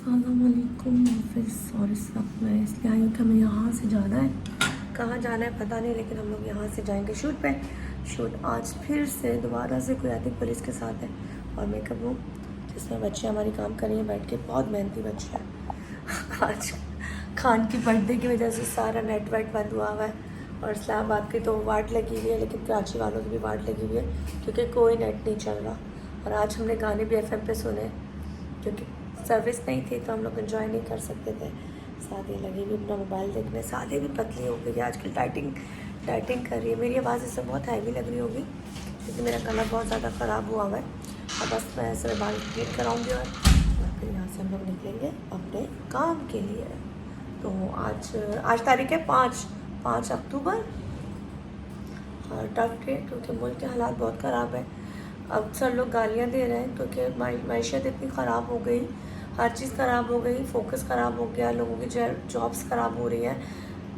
अस्सलामुअलैकुम ऑफिस। और इस वक्त मैं इसलिए आई हूँ कि हमें यहाँ से जाना है, कहाँ जाना है पता नहीं, लेकिन हम लोग यहाँ से जाएंगे शूट पे। शूट आज फिर से दोबारा से कोई एथिक पुलिस के साथ है और मेकअप रूम जिसमें बच्चे हमारी काम कर रही हैं बैठ के, बहुत मेहनती बच्चे हैं। आज खान की बर्थडे की वजह से सारा नेट वेट बंद हुआ है और इस्लामाबाद की तो वाट लगी हुई है, लेकिन कराची वालों की भी वाट लगी हुई है क्योंकि कोई नेट नहीं चल रहा। और आज हमने गाने भी FM पे सुने क्योंकि सर्विस नहीं थी तो हम लोग एंजॉय नहीं कर सकते थे। शादी लगी हुई अपना मोबाइल देखने, शादी भी पतली हो गई है आजकल, डाइटिंग कर रही है। मेरी आवाज़ इससे बहुत हैवी लग रही होगी क्योंकि मेरा गला बहुत ज़्यादा ख़राब हुआ हुआ है। और बस मैं ऐसे बाल क्लीन कराऊंगी और फिर यहाँ से हम लोग निकलेंगे अपने काम के लिए। तो आज तारीख है 5 अक्टूबर और टफ डे क्योंकि मुल्क के हालात बहुत ख़राब है। अक्सर लोग गालियाँ दे रहे हैं क्योंकि मैशत इतनी ख़राब हो गई, हर चीज़ ख़राब हो गई, फोकस ख़राब हो गया, लोगों की जॉब्स ख़राब हो रही है,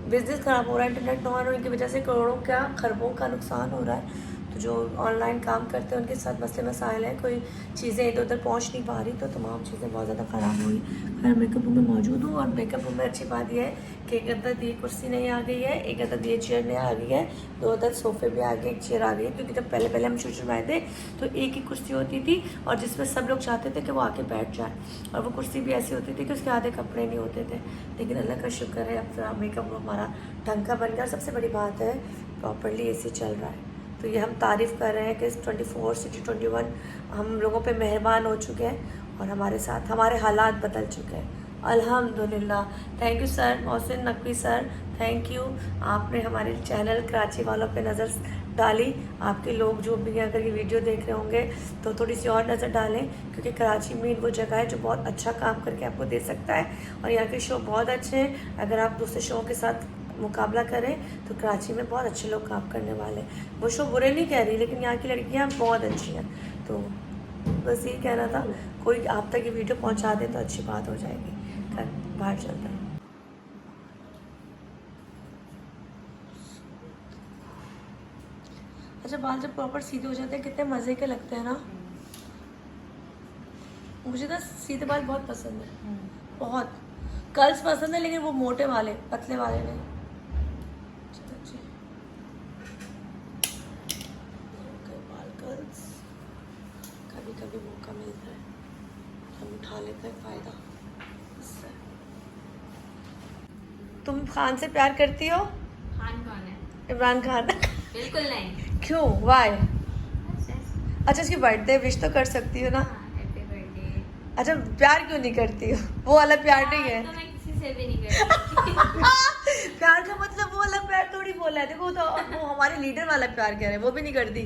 बिज़नेस ख़राब हो रहा है। इंटरनेट न होने की वजह से करोड़ों क्या खरबों का नुकसान हो रहा है। तो जो ऑनलाइन काम करते हैं उनके साथ मसले मसाइल हैं, कोई चीज़ें इधर उधर पहुँच नहीं पा रही, तो तमाम चीज़ें बहुत ज़्यादा ख़राब हुई। मैं मेकअप रूम में मौजूद हूँ और मेकअप रूम में अच्छी बात यह है कि एक अदद ये कुर्सी नहीं आ गई है, एक अदद ये चेयर नहीं आ गई है, 2 अदद सोफ़े भी आ गए, एक चेयर आ गई है। क्योंकि जब पहले हम शूट में आए थे तो एक ही कुर्सी होती थी और जिसमें सब लोग चाहते थे कि वो आके बैठ जाए, और वो कुर्सी भी ऐसी होती थी कि उसके आधे कपड़े नहीं होते थे। लेकिन अल्लाह का शुक्र है अब मेकअप रूम हमारा ढंग का बन गया। सबसे बड़ी बात है प्रॉपरली AC चल रहा है, तो ये हम तारीफ़ कर रहे हैं कि 24/21 हम लोगों पे मेहरबान हो चुके हैं और हमारे साथ हमारे हालात बदल चुके हैं अल्हम्दुलिल्लाह। Thank you sir, Mohsin Naqvi sir, thank you. आपने हमारे चैनल कराची वालों पे नज़र डाली। आपके लोग जो भी अगर ये वीडियो देख रहे होंगे तो थोड़ी सी और नज़र डालें क्योंकि कराची में वो जगह है जो बहुत अच्छा काम करके आपको दे सकता है और यहाँ के शो बहुत अच्छे हैं। अगर आप दूसरे शो के साथ मुकाबला करें तो कराची में बहुत अच्छे लोग काम करने वाले हैं। वो शो बुरे नहीं कह रही, लेकिन यहाँ की लड़कियाँ बहुत अच्छी हैं। तो बस यही कहना था, कोई आप तक ये वीडियो पहुँचा दे तो अच्छी बात हो जाएगी। बाहर चलते हैं। अच्छा, बाल जब प्रॉपर सीधे हो जाते हैं कितने मज़े के लगते हैं ना। मुझे ना सीधे बाल बहुत पसंद है, बहुत। कर्ल्स पसंद है लेकिन वो मोटे वाले, पतले वाले नहीं। बाल कर्ल्स कभी कभी मौका मिलता है, हम उठा लेते हैं फ़ायदा। तुम खान से प्यार करती हो? खान कौन है? इमरान खान। बिल्कुल नहीं। क्यों, वाई? अच्छा, उसकी बर्थडे विश तो कर सकती हो ना। Happy birthday. अच्छा, प्यार क्यों नहीं करती हो? वो वाला प्यार नहीं है। तो मैं किसी से भी नहीं करती। प्यार का मतलब वो वाला प्यार थोड़ी बोला है। देखो तो वो हमारे लीडर वाला प्यार कह रहे हैं, वो भी नहीं करती।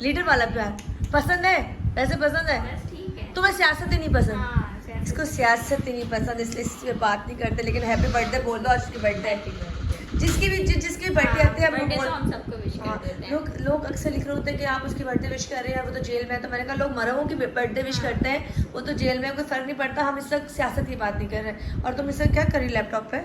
लीडर वाला प्यार पसंद है, वैसे पसंद है। बस ठीक है। तुम्हें सियासत ही नहीं पसंद। हाँ, सियासत। इसको सियासत ही नहीं पसंद, इसलिए इस पे बात नहीं करते। लेकिन हैप्पी बर्थडे बोल दो, आज की बर्थडे है। जिसकी बर्थडे आती है बर्थडे तो हम सबको विश कर देते हैं। लोग अक्सर लिख रहे होते हैं कि आप उसकी बर्थडे विश कर रहे हैं, वो तो जेल में है। तो मैंने कहा लोग मरों की बर्थडे विश करते हैं, वो तो जेल में है, कोई फर्क नहीं पड़ता। हम इस वक्त सियासत की बात नहीं कर रहे। और तुम इस वक्त क्या कर रही लैपटॉप पे?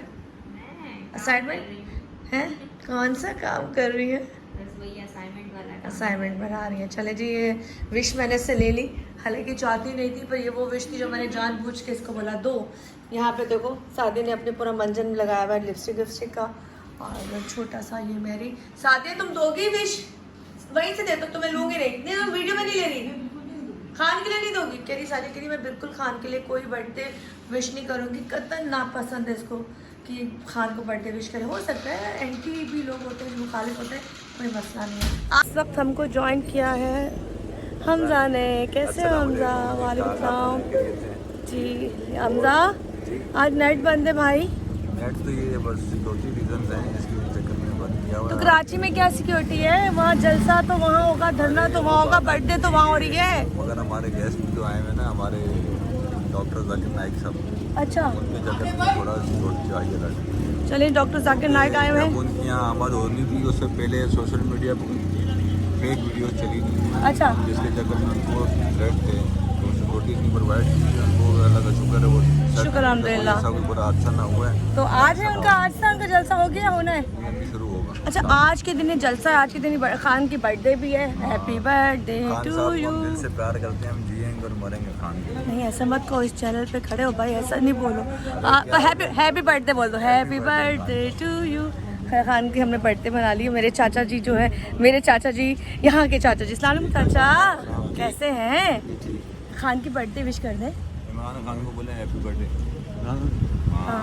असाइनमेंट है? कौन सा काम कर रही है? बस वही असाइनमेंट वाला काम। असाइनमेंट बना रही है। चले जी, ये विश मैंने इससे ले ली, हालांकि चाहती नहीं थी, पर ये वो विश थी जो मैंने जानबूझ के इसको बोला दो। यहाँ पे देखो सादी ने अपने पूरा मंजन लगाया हुआ है लिपस्टिक का, और छोटा सा ये मेरी। सादी तुम दोगी विश? वहीं से दे, तो तुम्हें लूंगी नहीं, तुम वीडियो में नहीं ले रही। खान के लिए नहीं दोगी? कह रही सादी, कह रही मैं बिल्कुल खान के लिए कोई बर्थडे विश नहीं करूँगी। कतन नापसंद है इसको कि खान को बर्थडे विश करे। हो सकता है एंटी भी लोग होते हैं जो मुखालिफ होते हैं, कोई मसला नहीं है। इस वक्त हमको ज्वाइन किया है हमजा ने। कैसे हो हमजा? वालेकुम सलाम जी। हमजा, आज नेट बंद है भाई। नेट तो ये बस सिक्योरिटी रीजंस हैं, इसकी चक्कर में बंद किया हुआ है। तो कराची में क्या सिक्योरिटी है? वहाँ जलसा तो वहाँ होगा, धरना तो वहाँ होगा, बर्थडे तो वहाँ हो रही है। मगर हमारे गेस्ट जो आए हुए हैं ना, हमारे डॉक्टर जाकिर नाइक साहब, अच्छा, उनके चक्कर में थोड़ा सिक्योरिटी चाहिए था। चलिए, डॉक्टर जाकिर नाइक आए हुए हैं। जब उनकी यहाँ आमद होनी थी उससे पहले सोशल मीडिया पर फेक वीडियो चली थी, अच्छा, जिसके चक्कर में उनको थ्रेट थे, तो सिक्योरिटी नहीं प्रोवाइड की। उनको अल्लाह का शुक्र है, वो शुक्र अल्हम्दुलिल्लाह। ऐसा कोई बुरा हादसा ना हुआ है। तो आज है उनका, आज से उनका जलसा हो गया, होना है। ये अभी शुरू होगा। अच्छा, आज के दिन जलसा है, आज के दिन खान की बर्थडे भी है। हैप्पी बर्थडे खान टू साहब को यू। हम दिल से प्यार करते हैं, हम जिएंगे खाकर मरेंगे खान के। नहीं ऐसा मत कहो, इस चैनल पे खड़े हो भाई, ऐसा नहीं बोलो। हैप्पी बर्थडे बोल दो, happy birthday to you. Khan की हमने बर्थडे मना ली। मेरे चाचा जी जो है, मेरे चाचा जी यहाँ के चाचा जी, सलाम चाचा, कैसे हैं? खान की बर्थडे विश कर दे। इमरान खान को बोले हैप्पी बर्थडे। हाँ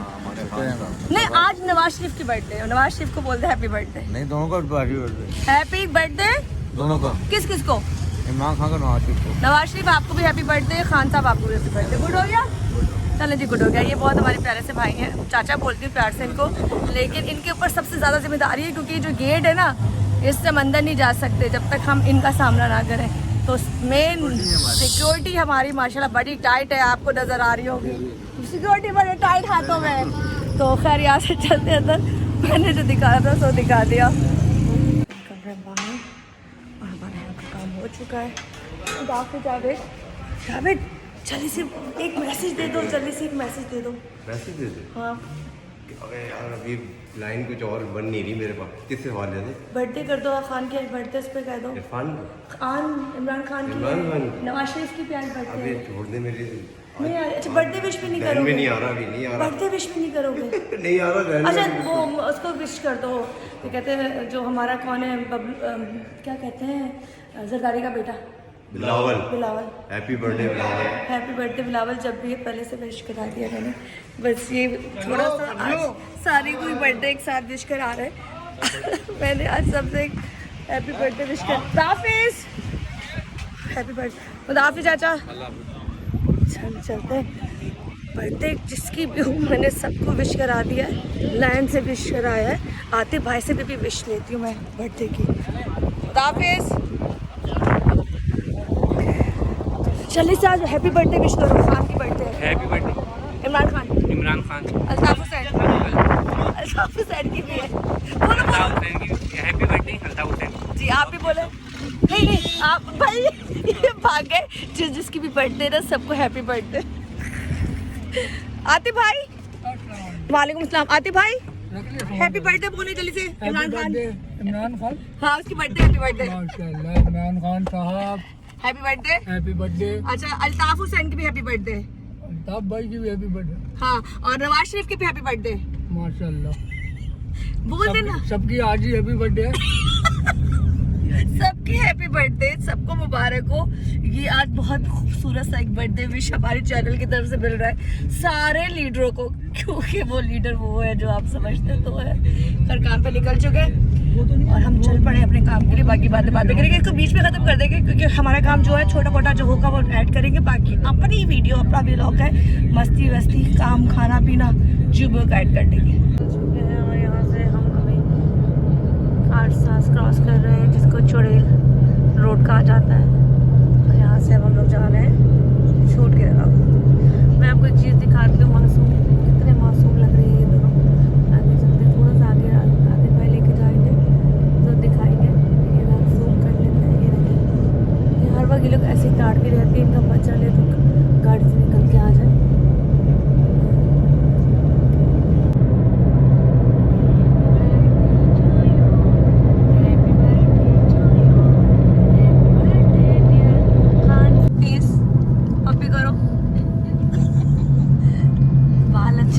हमारे खान का। नहीं आज नवाज शरीफ की बर्थडे है, नवाज शरीफ को बोल दे हैप्पी बर्थडे। नहीं दोनों का हैप्पी बर्थडे। हैप्पी बर्थडे दोनों का। किस किस को? इमरान खान का नवाज शरीफ को। नवाज शरीफ आपको भी हैप्पी बर्थडे, खान साहब आपको भी हैप्पी बर्थडे। गुड हो गया? चलें जी, गुड हो गया। ये बहुत हमारे प्यारे से भाई हैं, चाचा बोलती हूँ प्यार से इनको, लेकिन इनके ऊपर सबसे ज़्यादा जिम्मेदारी है क्योंकि जो गेट है ना, इससे हम अंदर नहीं जा सकते जब तक हम इनका सामना ना करें। तो मेन सिक्योरिटी हमारी माशाल्लाह बड़ी टाइट है, आपको नज़र आ रही होगी सिक्योरिटी बड़े टाइट हाथों में। तो खैर यहाँ से चलते अंदर, मैंने जो दिखाया था सो दिखा दिया। और हमारे यहाँ का काम हो चुका है। जावेद जल्दी से एक मैसेज दे दो, जल्दी से एक मैसेज दे दो। मैसेज दे दे। हाँ अबे यार अभी लाइन कुछ और बन नहीं रही मेरे पास, किससे हवाले दे? बर्थडे कर दो खान के, बर्थडे उस पर कह दो। इरफान को? खान इमरान खान की, इमरान खान की? नवाज शरीफ की प्यारी अबे बर्थडे। छोड़ दे मेरी। नहीं अच्छा बर्थडे विश भी नहीं ध्यान में करोगे? नहीं आ रहा, अभी नहीं आ रहा। बर्थडे विश भी नहीं करोगे? नहीं आ रहा ध्यान में। अच्छा वो उसको विश कर दो, ये कहते हैं जो हमारा कौन है क्या कहते हैं, जरदारी का बेटा Bilawal. Bilawal, happy birthday Bilawal. Happy birthday Bilawal. जब भी पहले से विश करा दिया मैंने, बस ये थोड़ा सा आज सारी कोई बर्थडे एक साथ विश करा रहे हैं। मैंने आज सबसे हैप्पी बर्थडे विश कर। खुदाफिज, हैप्पी बर्थडे। खुदाफिज चाचा। चलते बर्थडे जिसकी भी हो, मैंने सबको विश करा दिया है, लाइन से विश कराया है। आतिफ भाई से भी विश लेती हूँ मैं बर्थडे की। खुदाफिज। चलिए से आज हैप्पी बर्थडे विश करो, खान की बर्थडे है। हैप्पी बर्थडे इमरान खान, इमरान खान, अल्ताफ हुसैन, अल्ताफ हुसैन की भी है। बोलो अल्ताफ बोलो हुसैन की हैप्पी बर्थडे अल्ताफ हुसैन। जी, आप भी बोले। नहीं नहीं आप भाई ये भाग गए। जिसकी भी बर्थडे ना सबको हैप्पी बर्थडे। आतिफ भाई, वालेकुम अस्सलाम। आतिफ भाई हैप्पी बर्थडे बोले जल्दी से। इमरान खान, इमरान खान, हाँ उसकी बर्थडे, हैप्पी बर्थडे। माशाल्लाह इमरान खान साहब हैप्पी बर्थडे। Happy birthday. अच्छा अल्ताफ हुसैन की भी हैप्पी बर्थडे। अल्ताफ भाई की भी हैप्पी बर्थडे। हाँ और नवाज शरीफ की भी हैप्पी बर्थडे। माशाल्लाह बोल देना सबकी आज ही हैप्पी बर्थडे है। सबकी हैप्पी बर्थडे, सबको मुबारक हो। ये आज बहुत खूबसूरत सा एक बर्थडे विश हमारे चैनल की तरफ से मिल रहा है सारे लीडरों को, क्योंकि वो लीडर वो है जो आप समझते तो है। कर काम पे निकल चुके और हम चल पड़े अपने काम के लिए। बाकी बातें करेंगे, इसको बीच में खत्म कर देंगे क्योंकि हमारा काम जो है छोटा मोटा जो होगा वो ऐड करेंगे। बाकी अपनी वीडियो अपना व्लॉग है, मस्ती वस्ती काम खाना पीना जो वो ऐड कर देंगे। यहाँ से हम अभी कारसास क्रॉस कर रहे हैं जिसको चुड़ैल रोड कहा जाता है। और यहाँ से हम लोग जा रहे हैं शूट के जगह। मैं आपको एक चीज़ दिखाती हूँ, मासूम कितने मासूम लग रही है ये दोनों। आगे चलते थोड़ा सा आगे भाई लेके जाएंगे तो दिखाएंगे। ये जूम कर लेते हैं। ये देखिए ये हर वक्त ये लोग ऐसे ही काट के रहती है, इनका बच्चा ले तो गाड़ी से निकल के आ जाए।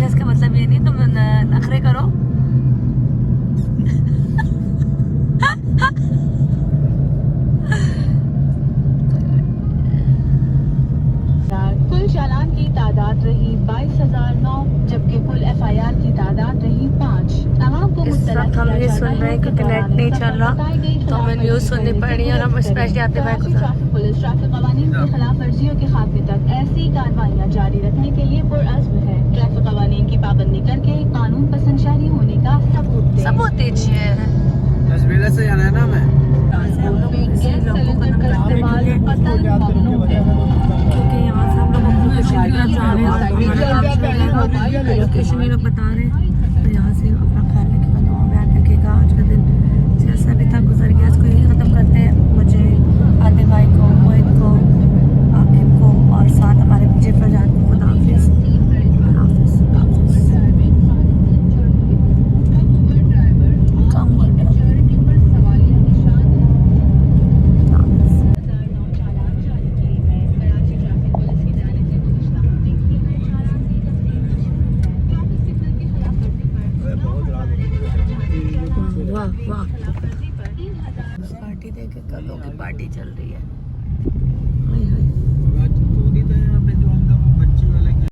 इसका मतलब ये नहीं तुम नखरे करो। कुल चालान की तादाद रही 22,009, जबकि कुल FIR की तादाद रही 5। इस वक्त हम ये सुन रहे हैं क्योंकि नेट नहीं चल रहा तो हमें न्यूज़ सुननी पड़ रही है। और हम स्पेशली आते भाई को पुलिस ट्रैफिक कानून की खिलाफ वर्जियों के खात्मे तक ऐसी कार्रवाइयाँ जारी रखने के लिए पुरअज़्म है। ट्रैफिक कानून की पाबंदी करके कानून पसंद शहरी होने का सबूत दीजिए। तस्वीर से जाना है ना मैं क्योंकि यहाँ से हम लोग अपनी लोकेशन की तरफ जा रहे हैं। लोकेशन ये लोग बता रहे हैं तो यहाँ से अपना ख्याल रखिएगा, दुआ में याद रखिएगा। आज का दिन जैसा भी था गुजर गया, इसको यही ख़त्म करते हैं। मुझे आतिफ भाई को, मोहित को, आकिब को और साथ हमारे पीछे फरजाद को खुदा हाफिज़। वाह वाह पार्टी देखे कलों की पार्टी चल रही है।